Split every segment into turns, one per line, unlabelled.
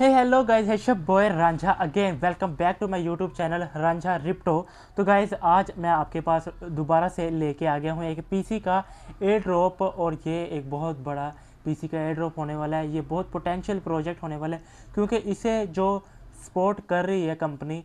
Hey hello guys, hi boy Ranjha again. Welcome back to my YouTube channel Ranjha रिप्टो। तो guys, आज मैं आपके पास दोबारा से लेके आ गया हूँ एक पीसी का एयर ड्रॉप। और ये एक बहुत बड़ा पीसी का एयर ड्रॉप होने वाला है। ये बहुत पोटेंशियल प्रोजेक्ट होने वाला है, क्योंकि इसे जो सपोर्ट कर रही है कंपनी,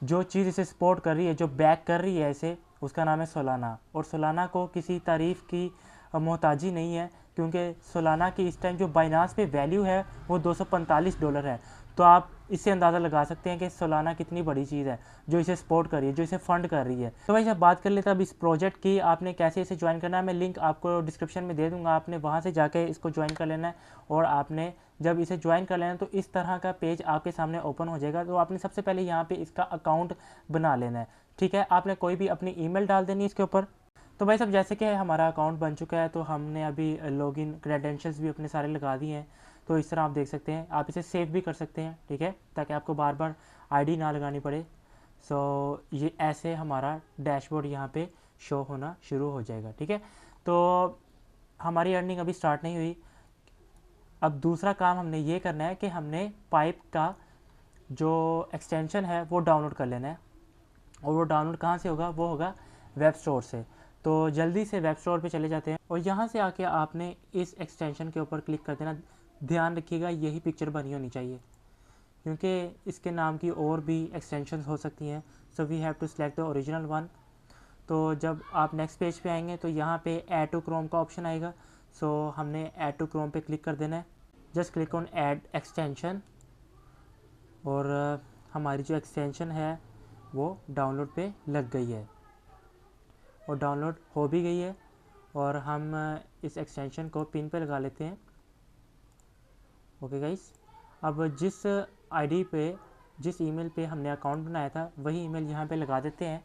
जो चीज़ इसे सपोर्ट कर रही है, जो बैक कर रही है इसे, उसका नाम है सोलाना। और सोलाना को किसी तारीफ़ की मोहताजी नहीं है, क्योंकि सोलाना की इस टाइम जो बाइनांस पे वैल्यू है वो $245 है। तो आप इससे अंदाज़ा लगा सकते हैं कि सोलाना कितनी बड़ी चीज़ है जो इसे सपोर्ट कर रही है, जो इसे फंड कर रही है। तो भाई, जब बात कर लेते हैं अब इस प्रोजेक्ट की, आपने कैसे इसे ज्वाइन करना है, मैं लिंक आपको डिस्क्रिप्शन में दे दूंगा। आपने वहाँ से जाके इसको ज्वाइन कर लेना है। और आपने जब इसे ज्वाइन कर लेना तो इस तरह का पेज आपके सामने ओपन हो जाएगा। तो आपने सबसे पहले यहाँ पे इसका अकाउंट बना लेना है। ठीक है, आपने कोई भी अपनी ईमेल डाल देनी है इसके ऊपर। तो भाई सब, जैसे कि हमारा अकाउंट बन चुका है, तो हमने अभी लॉगिन क्रेडेंशियल्स भी अपने सारे लगा दिए हैं। तो इस तरह आप देख सकते हैं, आप इसे सेव भी कर सकते हैं, ठीक है, ताकि आपको बार बार आईडी ना लगानी पड़े। सो ये ऐसे हमारा डैशबोर्ड यहाँ पे शो होना शुरू हो जाएगा। ठीक है, तो हमारी अर्निंग अभी स्टार्ट नहीं हुई। अब दूसरा काम हमने ये करना है कि हमने पाइप का जो एक्सटेंशन है वो डाउनलोड कर लेना है। और वो डाउनलोड कहाँ से होगा? वो होगा वेब स्टोर से। तो जल्दी से वेब स्टोर पे चले जाते हैं और यहाँ से आके आपने इस एक्सटेंशन के ऊपर क्लिक कर देना। ध्यान रखिएगा, यही पिक्चर बनी होनी चाहिए, क्योंकि इसके नाम की और भी एक्सटेंशंस हो सकती हैं। So we have to select the original one. तो जब आप नेक्स्ट पेज पे आएंगे तो यहाँ पे ऐड टू क्रोम का ऑप्शन आएगा। सो हमने ऐड टू क्रोम पे क्लिक कर देना है। Just click on add extension. और हमारी जो एक्सटेंशन है वो डाउनलोड पे लग गई है और डाउनलोड हो भी गई है। और हम इस एक्सटेंशन को पिन पे लगा लेते हैं। ओके गाइस, अब जिस आईडी पे, जिस ईमेल पे हमने अकाउंट बनाया था, वही ईमेल यहाँ पे लगा देते हैं।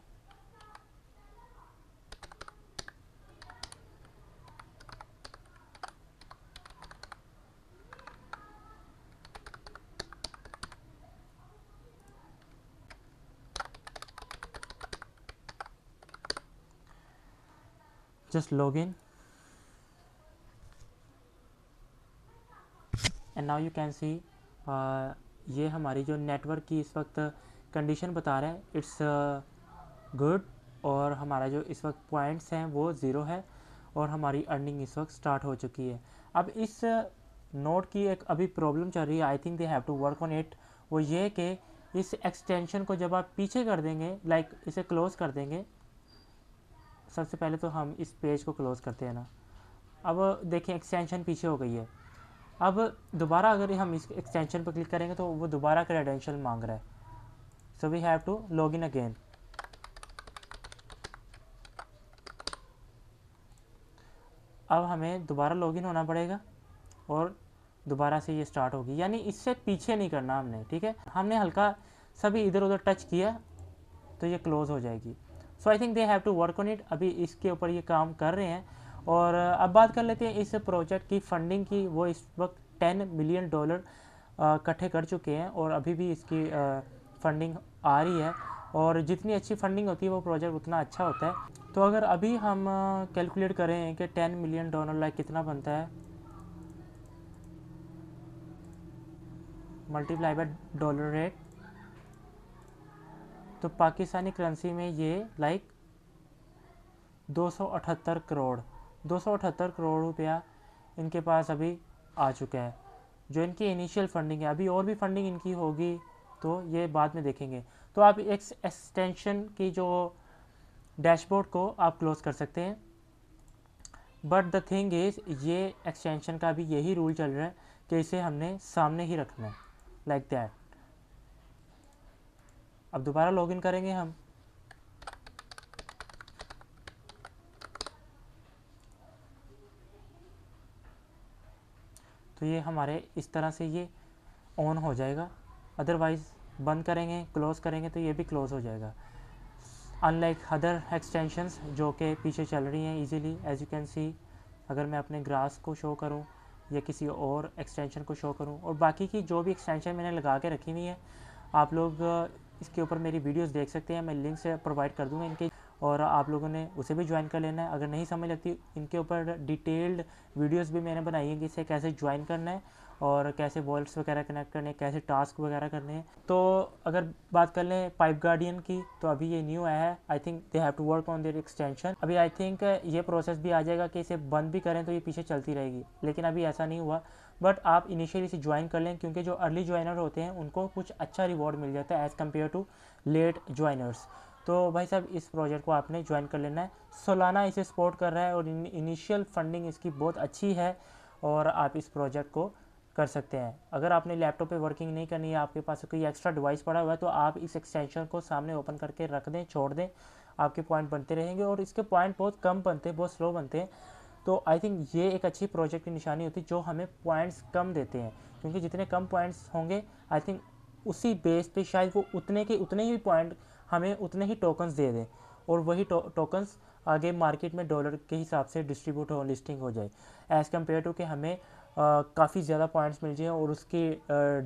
Just log in and now you can सी, ये हमारी जो नेटवर्क की इस वक्त कंडीशन बता रहा है, इट्स गुड। और हमारा जो इस वक्त पॉइंट्स हैं वो ज़ीरो है। और हमारी अर्निंग इस वक्त स्टार्ट हो चुकी है। अब इस नोड की एक अभी प्रॉब्लम चल रही है, I think they have to work on it. वो ये कि इस एक्सटेंशन को जब आप पीछे कर देंगे, लाइक इसे क्लोज़ कर देंगे। सबसे पहले तो हम इस पेज को क्लोज़ करते हैं ना। अब देखें, एक्सटेंशन पीछे हो गई है। अब दोबारा अगर हम इस एक्सटेंशन पर क्लिक करेंगे तो वो दोबारा क्रेडेंशियल मांग रहा है। So we have to log in again. अब हमें दोबारा लॉगिन होना पड़ेगा और दोबारा से ये स्टार्ट होगी, यानी इससे पीछे नहीं करना हमने। ठीक है, हमने हल्का सभी इधर उधर टच किया तो ये क्लोज़ हो जाएगी। So I think they have to work on it. अभी इसके ऊपर ये काम कर रहे हैं। और अब बात कर लेते हैं इस प्रोजेक्ट की फंडिंग की। वो इस वक्त $10 मिलियन इकट्ठे कर चुके हैं और अभी भी इसकी फंडिंग आ रही है। और जितनी अच्छी फंडिंग होती है वो प्रोजेक्ट उतना अच्छा होता है। तो अगर अभी हम कैलकुलेट करें कि $10 मिलियन लाइक कितना बनता है, मल्टीप्लाई बाय डॉलर रेट, तो पाकिस्तानी करेंसी में ये लाइक 278 करोड़, 278 करोड़ रुपया इनके पास अभी आ चुका है, जो इनकी इनिशियल फंडिंग है। अभी और भी फंडिंग इनकी होगी तो ये बाद में देखेंगे। तो आप एक एक्सटेंशन की जो डैशबोर्ड को आप क्लोज़ कर सकते हैं। बट द थिंग इज़, ये एक्सटेंशन का भी यही रूल चल रहा है कि इसे हमने सामने ही रखना है, लाइक दैट। अब दोबारा लॉगिन करेंगे हम। तो ये हमारे इस तरह से ये ऑन हो जाएगा। अदरवाइज़ बंद करेंगे, क्लोज़ करेंगे तो ये भी क्लोज़ हो जाएगा। अनलाइक अदर एक्सटेंशंस जो कि पीछे चल रही हैं easily, as you can see. अगर मैं अपने ग्रास को शो करूं या किसी और एक्सटेंशन को शो करूं, और बाकी की जो भी एक्सटेंशन मैंने लगा के रखी हुई है, आप लोग इसके ऊपर मेरी वीडियोस देख सकते हैं। मैं लिंक से प्रोवाइड कर दूंगा इनके, और आप लोगों ने उसे भी ज्वाइन कर लेना है। अगर नहीं समझ लगती, इनके ऊपर डिटेल्ड वीडियोस भी मैंने बनाई है कि इसे कैसे ज्वाइन करना है और कैसे वॉलेट्स वगैरह कनेक्ट करने हैं, कैसे टास्क वगैरह करने हैं। तो अगर बात कर लें पाइप गार्डियन की, तो अभी ये न्यू आया है। I think they have to work on their extension. अभी आई थिंक ये प्रोसेस भी आ जाएगा कि इसे बंद भी करें तो ये पीछे चलती रहेगी, लेकिन अभी ऐसा नहीं हुआ। बट आप इनिशियली इसे ज्वाइन कर लें, क्योंकि जो अर्ली ज्वाइनर होते हैं उनको कुछ अच्छा रिवॉर्ड मिल जाता है as compare to late joiners. तो भाई साहब इस प्रोजेक्ट को आपने ज्वाइन कर लेना है। सोलाना इसे सपोर्ट कर रहा है और इनिशियल फंडिंग इसकी बहुत अच्छी है और आप इस प्रोजेक्ट को कर सकते हैं। अगर आपने लैपटॉप पे वर्किंग नहीं करनी है, आपके पास कोई एक्स्ट्रा डिवाइस पड़ा हुआ है, तो आप इस एक्सटेंशन को सामने ओपन करके रख दें, छोड़ दें, आपके पॉइंट बनते रहेंगे। और इसके पॉइंट बहुत कम बनते हैं, बहुत स्लो बनते हैं। तो आई थिंक ये एक अच्छी प्रोजेक्ट की निशानी होती है जो हमें पॉइंट्स कम देते हैं, क्योंकि जितने कम पॉइंट्स होंगे आई थिंक उसी बेस पे शायद वो उतने ही पॉइंट हमें उतने ही टोकन्स दे दें, और वही टोकन्स आगे मार्केट में डॉलर के हिसाब से डिस्ट्रीब्यूट हो, लिस्टिंग हो जाए, एज़ कम्पेयर टू कि हमें काफ़ी ज़्यादा पॉइंट्स मिल जाए और उसके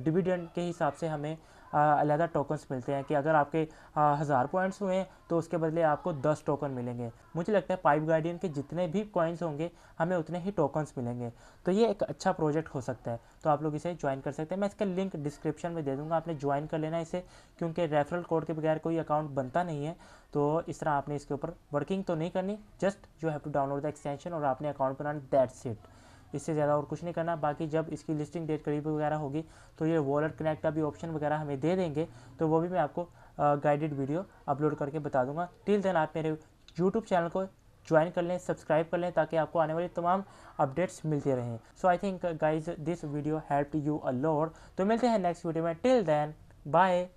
डिविडेंड के हिसाब से हमें अलग टोकन्स मिलते हैं कि अगर आपके 1000 पॉइंट्स हुए हैं तो उसके बदले आपको 10 टोकन मिलेंगे। मुझे लगता है पाइप गार्डियन के जितने भी कॉइन्स होंगे हमें उतने ही टोकन्स मिलेंगे। तो ये एक अच्छा प्रोजेक्ट हो सकता है, तो आप लोग इसे ज्वाइन कर सकते हैं। मैं इसका लिंक डिस्क्रिप्शन में दे दूँगा, आपने ज्वाइन कर लेना इसे, क्योंकि रेफरल कोड के बगैर कोई अकाउंट बनता नहीं है। तो इस तरह आपने इसके ऊपर वर्किंग तो नहीं करनी, just you have to download the extension और आपने अकाउंट बनाना, दैट्स इट। इससे ज़्यादा और कुछ नहीं करना। बाकी जब इसकी लिस्टिंग डेट करीब वगैरह होगी तो ये वॉलेट कनेक्ट का भी ऑप्शन वगैरह हमें दे देंगे, तो वो भी मैं आपको गाइडेड वीडियो अपलोड करके बता दूंगा। टिल देन आप मेरे यूट्यूब चैनल को ज्वाइन कर लें, सब्सक्राइब कर लें, ताकि आपको आने वाली तमाम अपडेट्स मिलते रहें। So I think guys this video help you a lot. तो मिलते हैं नेक्स्ट वीडियो में, टिल देन बाय।